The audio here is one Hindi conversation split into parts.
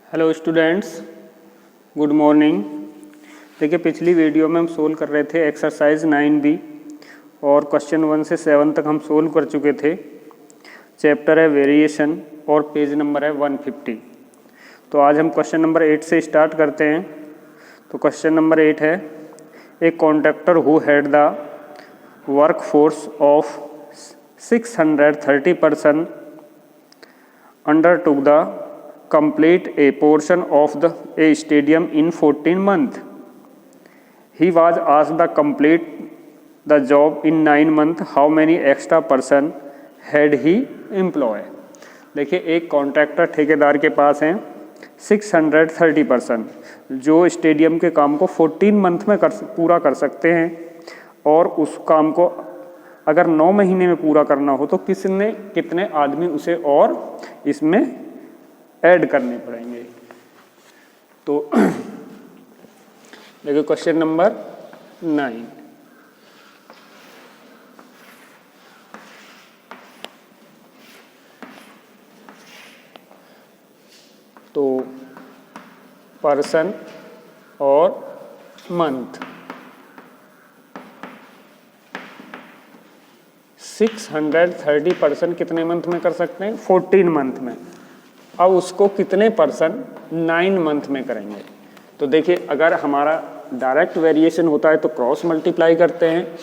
Hello students, good morning. देखिए, पिछली वीडियो में हम सोल्व कर रहे थे एक्सरसाइज 9B और क्वेश्चन 1 से 7 तक हम सोल्व कर चुके थे। चैप्टर है वेरिएशन और पेज नंबर है 150। तो आज हम क्वेश्चन नंबर 8 से स्टार्ट करते हैं। तो क्वेश्चन नंबर 8 है, a contractor who had the work force of 630 person undertook the complete a portion of a stadium in 14 months. He was asked to complete the job in 9 months. How many extra person had he employed? देखिए, एक कॉन्ट्रैक्टर ठेकेदार के पास हैं 630 पर्सन जो स्टेडियम के काम को 14 मंथ में पूरा कर सकते हैं, और उस काम को अगर 9 महीने में पूरा करना हो तो कितने आदमी उसे और इसमें ऐड करने पड़ेंगे। तो देखिए क्वेश्चन नंबर 9। तो पर्सन और मंथ 630 पर्सन कितने मंथ में कर सकते हैं? 14 मंथ में। अब उसको कितने पर्सन 9 मंथ में करेंगे? तो देखिए, अगर हमारा डायरेक्ट वेरिएशन होता है तो क्रॉस मल्टीप्लाई करते हैं,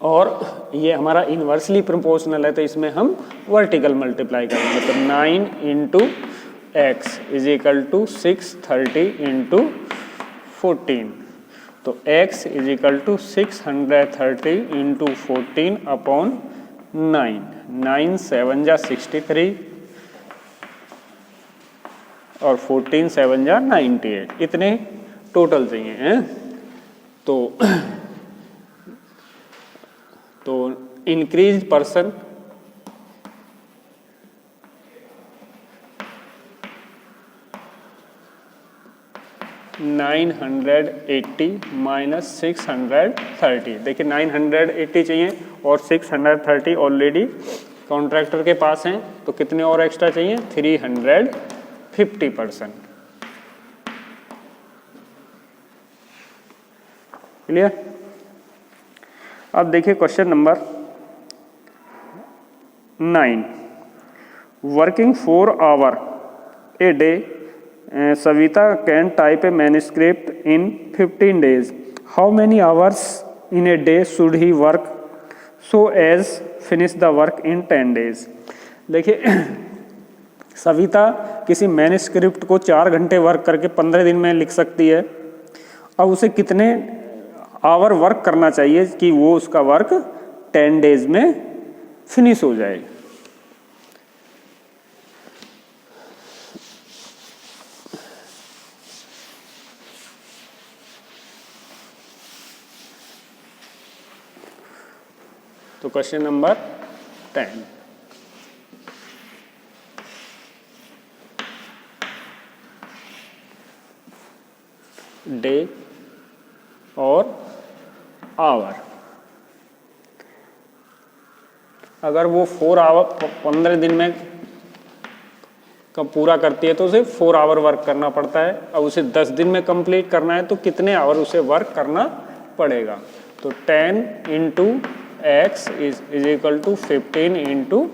और ये हमारा इन्वर्सली प्रोपोर्शनल है तो इसमें हम वर्टिकल मल्टीप्लाई करेंगे। तो 9 into x is equal to 630 into 14। तो x is equal to 630 into 14 upon 9। 9 7 जा 63 और 14 7 जा 98। इतने टोटल चाहिए हैं। तो इंक्रीज पर्सन (980 माइनस 630). देखिए 980 चाहिए और 630 ऑलरेडी कॉन्ट्रैक्टर के पास हैं, तो कितने और एक्स्ट्रा चाहिए? 350 पर्सन। क्लियर? अब देखिए question number 9। Working 4 hour a day, Savita can type a manuscript in 15 days. How many hours in a day should he work so as finish the work in 10 days? देखिए, सविता किसी मैन्युस्क्रिप्ट को 4 घंटे वर्क करके 15 दिन में लिख सकती है। अब उसे कितने आवर वर्क करना चाहिए कि वो उसका वर्क 10 डेज में फिनिश हो जाए? तो क्वेश्चन नंबर 10। डे और आवर, अगर वो 4 आवर 15 दिन में पूरा करती है तो उसे 4 आवर वर्क करना पड़ता है। अब उसे 10 दिन में कंप्लीट करना है तो कितने आवर उसे वर्क करना पड़ेगा? तो 10 into x is equal to 15 into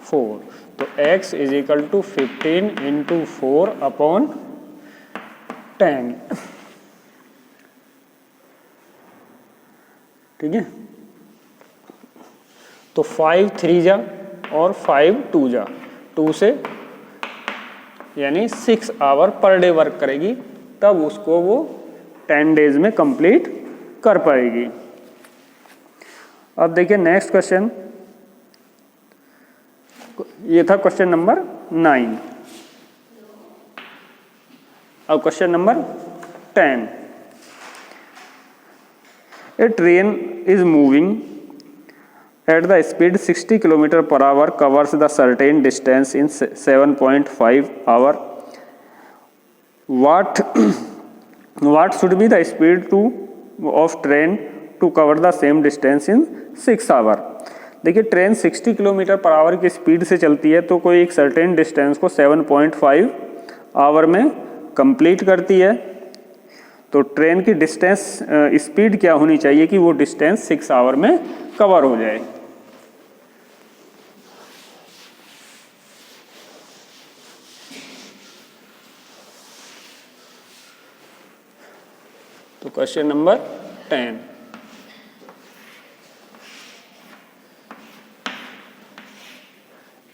4। तो x is equal to 15 into 4 upon 10। ठीक है? तो 5 3 जा और 5 2 जा, 2 से यानी 6 आवर पर डे वर्क करेगी, तब उसको वो 10 डेज में कंप्लीट कर पाएगी। अब देखिए नेक्स्ट क्वेश्चन, ये था क्वेश्चन नंबर 9। अब question number 10। A train is moving at the speed 60 kilometre per hour, covers the certain distance in 7.5 hour. what should be the speed of train to cover the same distance in 6 hour? देखिए, ट्रेन 60 किलोमीटर पर आवर की स्पीड से चलती है, तो कोई एक सर्टेन डिस्टेंस को 7.5 आवर में कंप्लीट करती है। तो ट्रेन की डिस्टेंस स्पीड क्या होनी चाहिए कि वो डिस्टेंस 6 आवर में कवर हो जाए। तो क्वेश्चन नंबर 10,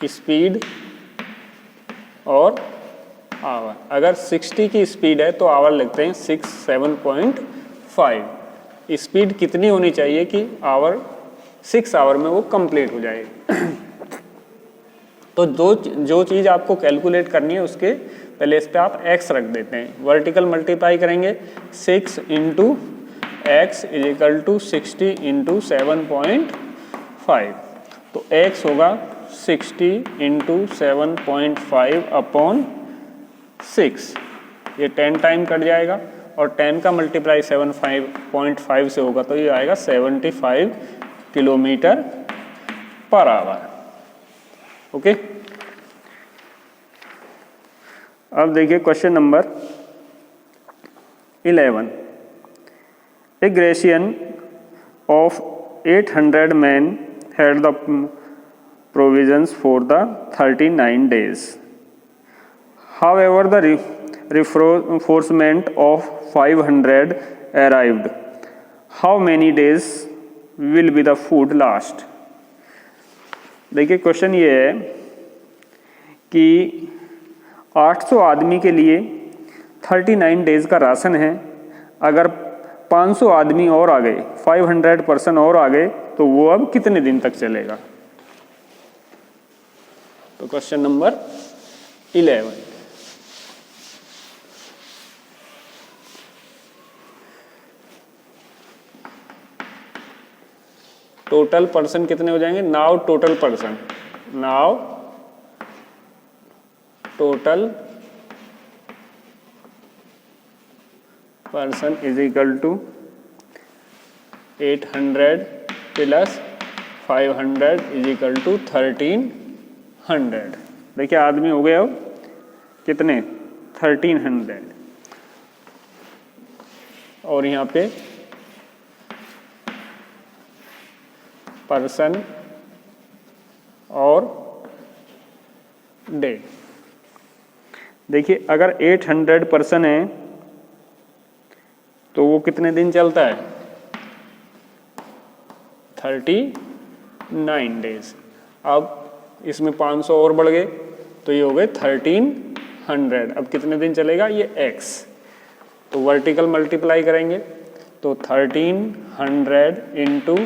स्पीड और आवर। अगर 60 की स्पीड है तो आवर लिखते हैं 7.5। स्पीड कितनी होनी चाहिए कि आवर 6 आवर में वो कंप्लीट हो जाए। तो जो चीज़ आपको कैलकुलेट करनी है उसके पहले इस पर आप x रख देते हैं। वर्टिकल मल्टीप्लाई करेंगे 6 into x is equal to 60 into 7.5। तो x होगा 60 इंटू 7.5 अपॉन 6। ये 10 टाइम कट जाएगा और 10 का मल्टीप्लाई 7.5 से होगा तो ये आएगा 75 किलोमीटर पर आवर। ओके। अब देखिए question number 11। A Grecian of 800 man had the provisions for the 39 days. However, the reinforcement of 500 arrived. How many days will be the food last? देखिए क्वेश्चन ये है कि 800 आदमी के लिए 39 डेज का राशन है। अगर 500 आदमी और आ गए, 500 पर्सन और आ गए तो वो अब कितने दिन तक चलेगा। तो क्वेश्चन नंबर 11, टोटल पर्सन कितने हो जाएंगे। Now total person, now total person is equal to 800 plus 500 is equal to 1300। देखिए आदमी हो गए अब कितने 1300 और यहाँ पे पर्सन और डे। देखिए अगर 800 पर्सन है तो वो कितने दिन चलता है 39 डेज। अब इसमें 500 और बढ़ गए तो ये हो गए 1300। अब कितने दिन चलेगा ये x। तो वर्टिकल मल्टीप्लाई करेंगे तो 1300 into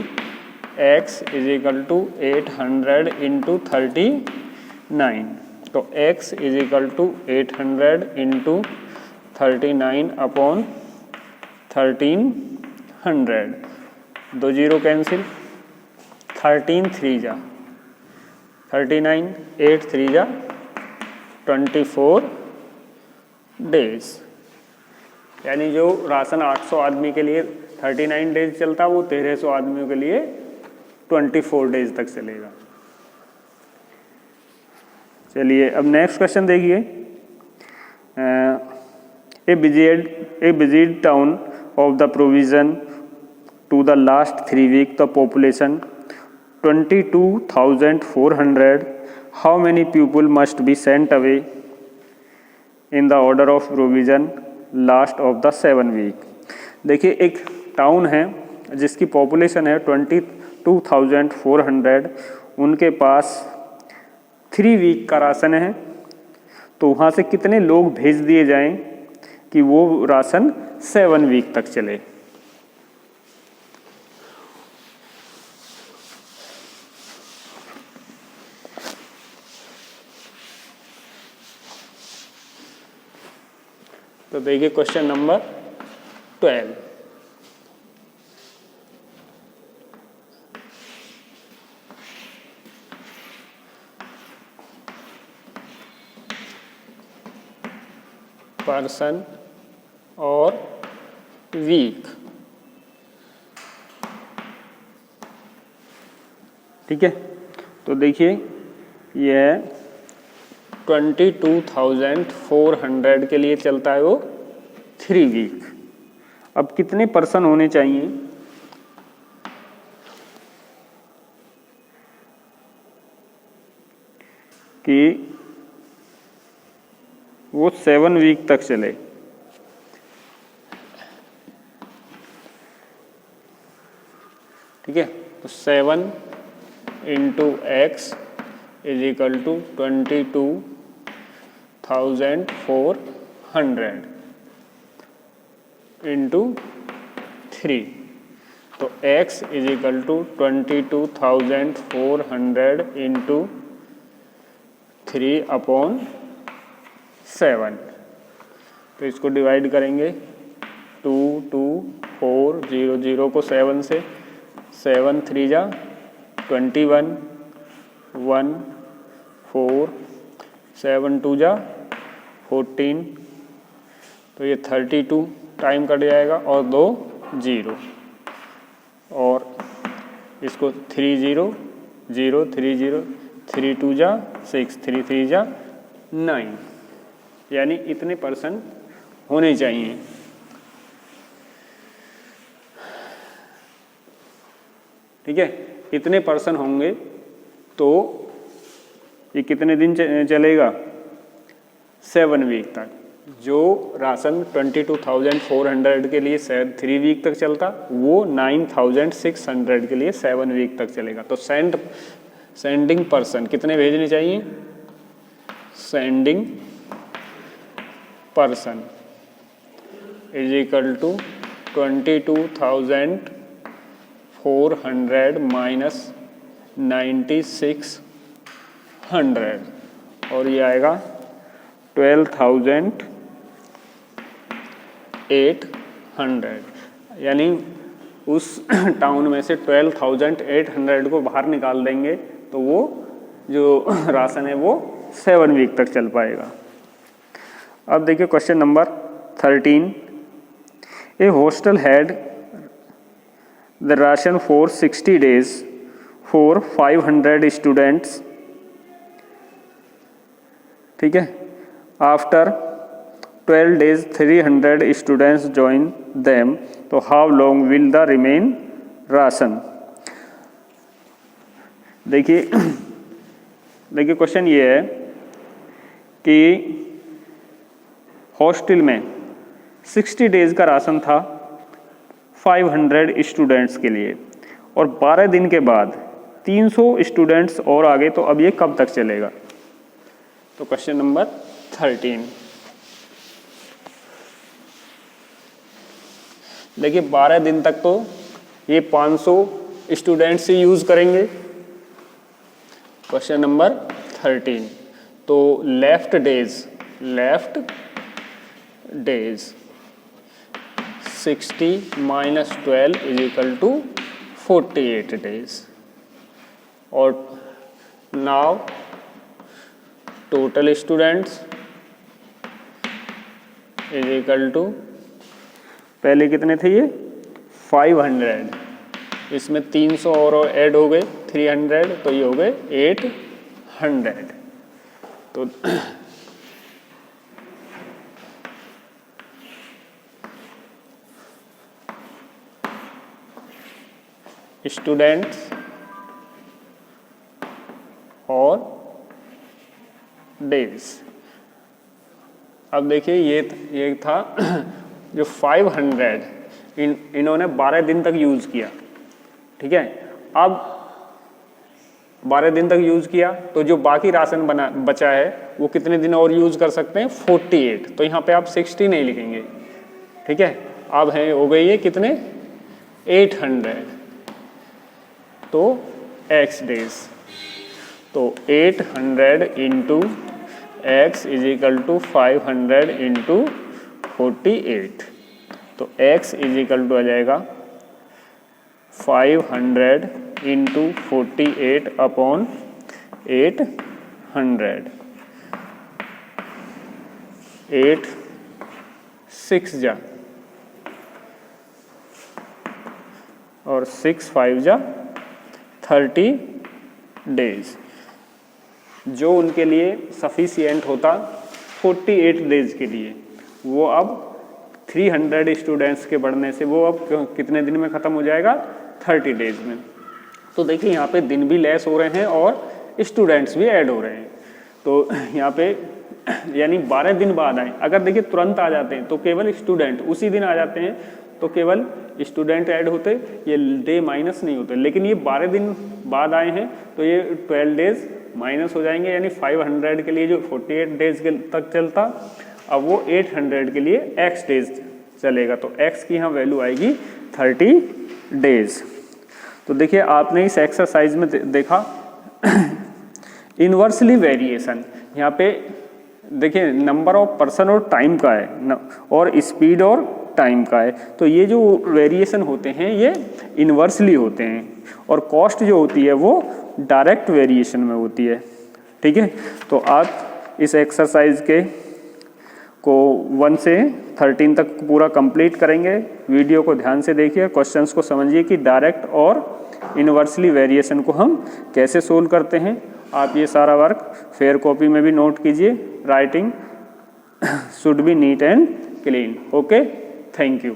x is equal to 800 into 39। तो x is equal to 800 into 39 upon 1300। 2 zero cancel, 13 3 जा 39, 8 3 जा 24 डेज। यानी जो राशन 800 आदमी के लिए 39 डेज चलता वो 1300 आदमियों के लिए 24 डेज तक चलेगा। चलिए अब नेक्स्ट क्वेश्चन देखिए। A besieged town of the provision to the last 3 week the population 22,400। How many people must be sent away in the order of provision last of the 7 week. देखिए एक टाउन है जिसकी पॉपुलेशन है 22,400। उनके पास 3 वीक का राशन है तो वहाँ से कितने लोग भेज दिए जाएं कि वो राशन 7 वीक तक चले। तो देखिए क्वेश्चन नंबर 12। पर्सन और वीक। ठीक है तो देखिए यह 22,400 के लिए चलता है वो 3 वीक। अब कितने पर्सन होने चाहिए कि वो 7 वीक तक चले? ठीक है, तो 7 into x is equal to 22,400 into 3। तो x is equal to 22,400 into 3/7। तो इसको डिवाइड करेंगे 2 2 4 0 0 को 7 से, 7 3 जा 21 1 4 7 2 जा 14, तो ये 32 टाइम कट जाएगा और 2 0, और इसको 3 0 0 3 0 3 2 जा 6 3 3 जा 9, यानी इतने पर्सन होने चाहिए। ठीक है, इतने पर्सन होंगे तो ये कितने दिन चलेगा? 7 वीक तक। जो राशन 22,400 के लिए 3 वीक तक चलता, वो 9,600 के लिए 7 वीक तक चलेगा। तो सेंडिंग पर्सन कितने भेजने चाहिए? Sending person is equal to 22,400 minus 9,600, और ये आएगा 12,800। यानी उस टाउन में से 12,800 को बाहर निकाल देंगे तो वो जो राशन है वो 7 वीक तक चल पाएगा। अब देखिए question number 13। A hostel had the ration for 60 days for 500 students. ठीक है, after 12 days 300 students join them, तो how long will the remain ration? देखिए क्वेश्चन ये है कि हॉस्टल में 60 डेज का राशन था 500 स्टूडेंट्स के लिए, और 12 दिन के बाद 300 स्टूडेंट्स और आ गए, तो अब ये कब तक चलेगा? तो क्वेश्चन नंबर 13। देखिए 12 दिन तक तो ये 500 स्टूडेंट्स ही यूज करेंगे। क्वेश्चन नंबर 13, तो left days 60 minus 12 is equal to 48 days, और now total students is equal to, पहले कितने थे ये 500, इसमें 300 और ऐड हो गए 300, तो ये हो गए 800। तो स्टूडेंट्स और डेज। अब देखिए ये था जो 500 इन्होंने 12 दिन तक यूज किया। ठीक है, अब 12 दिन तक यूज किया तो जो बाकी राशन बचा है वो कितने दिन और यूज कर सकते हैं? 48। तो यहाँ पे आप 60 नहीं लिखेंगे। ठीक है, अब है हो गई है कितने 800, तो x डेज, तो 800 into x is equal to 500 into 48, तो x इज इक्वल टू आ जाएगा 500 इंटू 48 अपॉन 800, 8 6 जा और 6 5 जा 30 डेज। जो उनके लिए सफिशिएंट होता 48 डेज के लिए, वो अब 300 स्टूडेंट्स के बढ़ने से वो अब कितने दिन में ख़त्म हो जाएगा, 30 डेज में। तो देखिए यहाँ पे दिन भी लेस हो रहे हैं और स्टूडेंट्स भी ऐड हो रहे हैं। तो यहाँ पे यानी 12 दिन बाद आए, अगर देखिए तुरंत आ जाते हैं तो केवल स्टूडेंट उसी दिन आ जाते हैं तो केवल स्टूडेंट ऐड होते, ये डे माइनस नहीं होते। लेकिन ये 12 दिन बाद आए हैं तो ये 12 डेज माइनस हो जाएंगे, यानी 500 के लिए जो 48 डेज तक चलता, अब वो 800 के लिए x डेज चलेगा। तो x की यहाँ वैल्यू आएगी 30 डेज। तो देखिए आपने इस एक्सरसाइज में देखा इन्वर्सली वेरिएशन, यहाँ पे देखिए नंबर ऑफ पर्सन और टाइम का है और स्पीड और टाइम का है। तो ये जो वेरिएशन होते हैं ये इन्वर्सली होते हैं और कॉस्ट जो होती है वो डायरेक्ट वेरिएशन में होती है। ठीक है, तो आप इस एक्सरसाइज के को 1 से 13 तक पूरा कंप्लीट करेंगे। वीडियो को ध्यान से देखिए, क्वेश्चंस को समझिए कि डायरेक्ट और इन्वर्सली वेरिएशन को हम कैसे सोल्व करते हैं। आप ये सारा वर्क फेयर कॉपी में भी नोट कीजिए। Writing should be neat and clean. Okay, thank you.